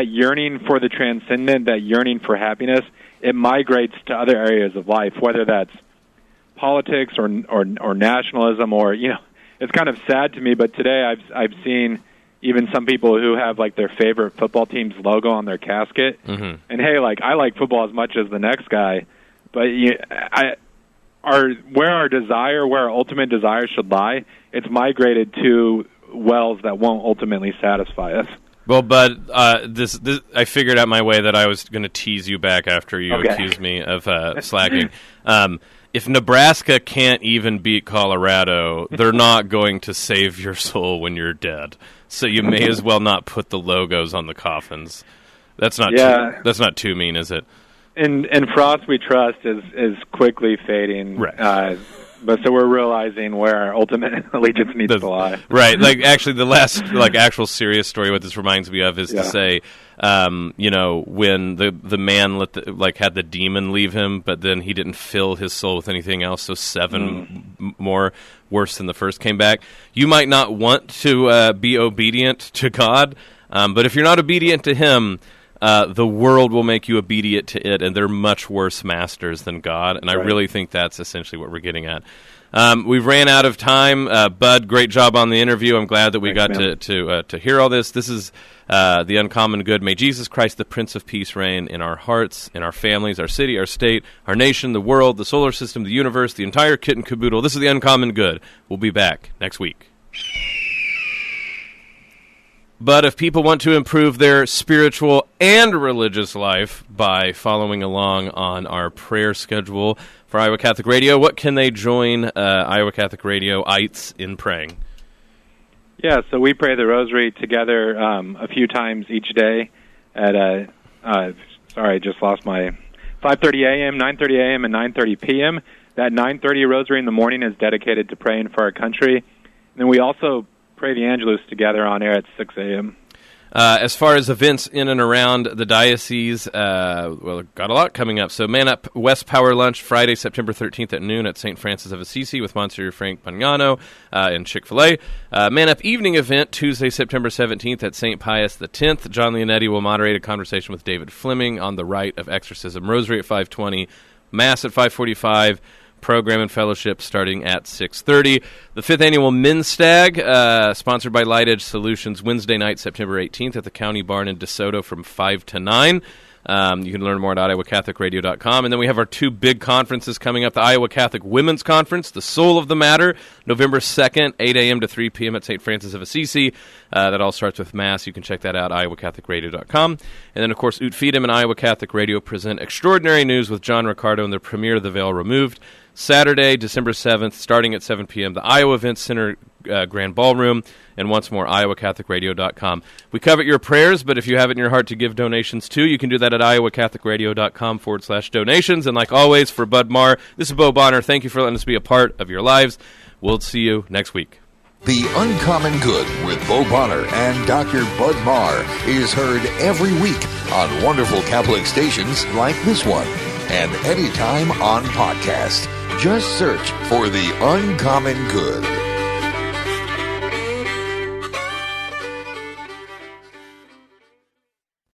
S4: yearning for the transcendent, that yearning for happiness, it migrates to other areas of life, whether that's politics or nationalism or, it's kind of sad to me, but today I've seen even some people who have like their favorite football team's logo on their casket. Mm-hmm. And hey, like I like football as much as the next guy, but where our ultimate desire should lie, it's migrated to wells that won't ultimately satisfy us.
S3: Well, Bud, this I figured out my way that I was going to tease you back after you accused me of slacking. If Nebraska can't even beat Colorado, they're not going to save your soul when you're dead. So you may as well not put the logos on the coffins. That's not too mean, is it?
S4: And Frost We Trust is quickly fading.
S3: Right.
S4: But so we're realizing where our ultimate allegiance needs to lie.
S3: Right. Like actually the last actual serious story what this reminds me of is to say when the man had the demon leave him, but then he didn't fill his soul with anything else, so 7 more worse than the first came back. You might not want to be obedient to God, but if you're not obedient to him, the world will make you obedient to it, and they're much worse masters than God, and I really think that's essentially what we're getting at. We ran out of time. Bud, great job on the interview. I'm glad that we got to hear all this. This is the Uncommon Good. May Jesus Christ, the Prince of Peace, reign in our hearts, in our families, our city, our state, our nation, the world, the solar system, the universe, the entire kit and caboodle. This is the Uncommon Good. We'll be back next week. But if people want to improve their spiritual and religious life by following along on our prayer schedule for Iowa Catholic Radio, what can they join Iowa Catholic Radio-ites in praying?
S4: Yeah, so we pray the Rosary together a few times each day at, sorry, I just lost my 5:30 a.m., 9:30 a.m., and 9:30 p.m. That 9:30 Rosary in the morning is dedicated to praying for our country. And then we also pray the Angelus together on air at 6 a.m.
S3: As far as events in and around the diocese, well, got a lot coming up. So Man Up West Power Lunch, Friday, September 13th at noon at St. Francis of Assisi with Monsignor Frank Pagnano and Chick-fil-A. Man Up Evening Event, Tuesday, September 17th at St. Pius X. John Leonetti will moderate a conversation with David Fleming on the rite of exorcism. Rosary at 5:20, Mass at 5:45. Program and fellowship starting at 6:30. The 5th Annual Men's Stag, sponsored by Light Edge Solutions, Wednesday night, September 18th at the County Barn in DeSoto from 5 to 9. You can learn more at iowacatholicradio.com. And then we have our two big conferences coming up. The Iowa Catholic Women's Conference, The Soul of the Matter, November 2nd, 8 a.m. to 3 p.m. at St. Francis of Assisi. That all starts with Mass. You can check that out, iowacatholicradio.com. And then, of course, Ut Fidem and Iowa Catholic Radio present Extraordinary News with John Ricardo and the premiere of The Veil Removed. Saturday, December 7th, starting at 7 p.m., the Iowa Events Center Grand Ballroom, and once more, iowacatholicradio.com. We covet your prayers, but if you have it in your heart to give donations too, you can do that at iowacatholicradio.com/donations. And like always, for Bud Marr, this is Bo Bonner. Thank you for letting us be a part of your lives. We'll see you next week.
S2: The Uncommon Good with Bo Bonner and Dr. Bud Marr is heard every week on wonderful Catholic stations like this one, and anytime on podcast. Just search for The Uncommon Good.